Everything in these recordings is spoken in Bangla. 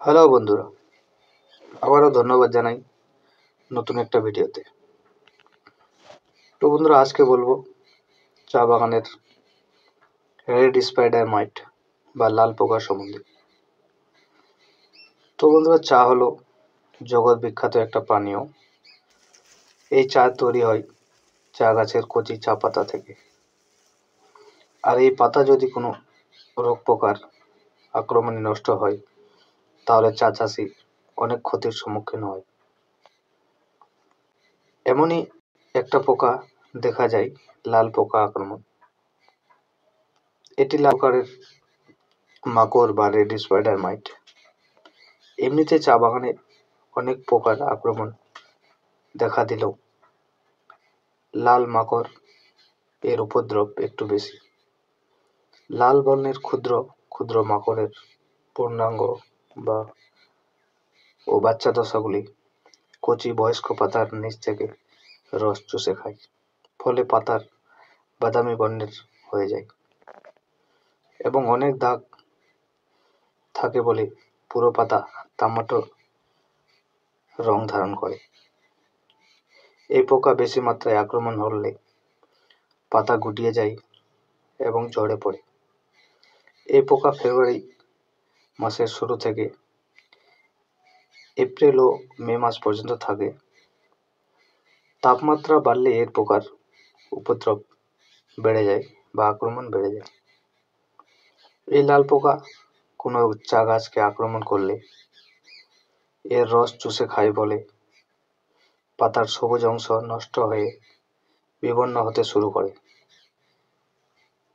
হ্যালো বন্ধুরা, আবারও ধন্যবাদ জানাই নতুন একটা ভিডিওতে। তো বন্ধুরা, আজকে বলবো চা বাগানের রেড স্পাইডার মাইট বা লাল পোকা সম্বন্ধে। তো বন্ধুরা, চা হলো জগৎ বিখ্যাত একটা পানীয়। এই চা তৈরি হয় চা গাছের কচি চা পাতা থেকে। আর এই পাতা যদি কোনো রোগ পোকার আক্রমণে নষ্ট হয়, তাহলে চা চাষি অনেক ক্ষতির সম্মুখীন হয়। এমনই একটা পোকা দেখা যায়, লাল পোকা আক্রমণ। এটি লাল প্রকারের মাকড় বা রেড স্পাইডার মাইট। এমনিতে চা বাগানে অনেক পোকার আক্রমণ দেখা দিলেও লাল মাকড় এর উপদ্রব একটু বেশি। লাল বর্ণের ক্ষুদ্র ক্ষুদ্র মাকড়ের পূর্ণাঙ্গ বা বাচ্চা দশাগুলি কচি বয়স্ক পাতার নিচ থেকে রস চুষে খায়, ফলে পাতার বাদামি বর্ণের হয়ে যায় এবং অনেক দাগ থাকে বলে পুরো পাতা তামাটো রং ধারণ করে। এই পোকা বেশি মাত্রায় আক্রমণ হলে পাতা গুটিয়ে যায় এবং ঝরে পড়ে। এই পোকা ফেব্রুয়ারি মাসের শুরু থেকে এপ্রিল ও মে মাস পর্যন্ত থাকে। তাপমাত্রা বাড়লে এর পোকার উপদ্রব বেড়ে যায় বা আক্রমণ বেড়ে যায়। এই লাল পোকা কোনো চা গাছকে আক্রমণ করলে এর রস চুষে খায় বলে পাতার সবুজ অংশ নষ্ট হয়ে বিবর্ণ হতে শুরু করে।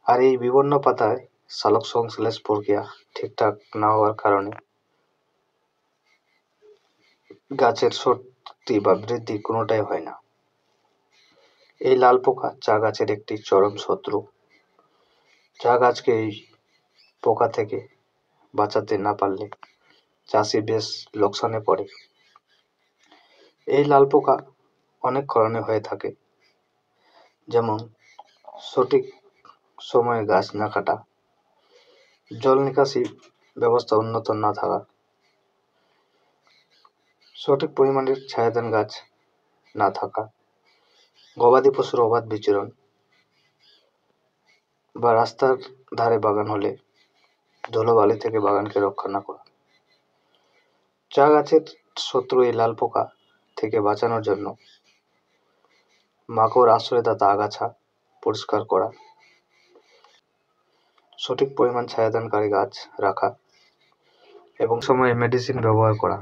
আর এই বিবর্ণ পাতায় সালোক সংশ্লেষ প্রক্রিয়া ঠিকঠাক না হওয়ার কারণে গাছের শক্তি বা বৃদ্ধি কোনোটাই হয় না। এই লাল পোকা চা গাছের একটি চরম শত্রু। চা গাছকে এই পোকা থেকে বাঁচাতে না পারলে চাষি বেশ লোকসানে পড়ে। এই লাল পোকা অনেক কারণে হয়ে থাকে, যেমন সঠিক সময়ে গাছ না কাটা, জল নিকাশি ব্যবস্থা উন্নত না থাকা, সঠিক পরিমাণের ছায়াদান গাছ না থাকা, গবাদি পশুর অবাধ বিচরণ, বা রাস্তার ধারে বাগান হলে ধুলোবালি থেকে বাগানকে রক্ষা না করা। চা গাছের শত্রু এই লাল পোকা থেকে বাঁচানোর জন্য মাকড় আশ্রয়দাতা আগাছা পরিষ্কার করা, সঠিক পরিমাণ ছায়াদানকারী গাছ রাখা এবং সময়ে মেডিসিন ব্যবহার করা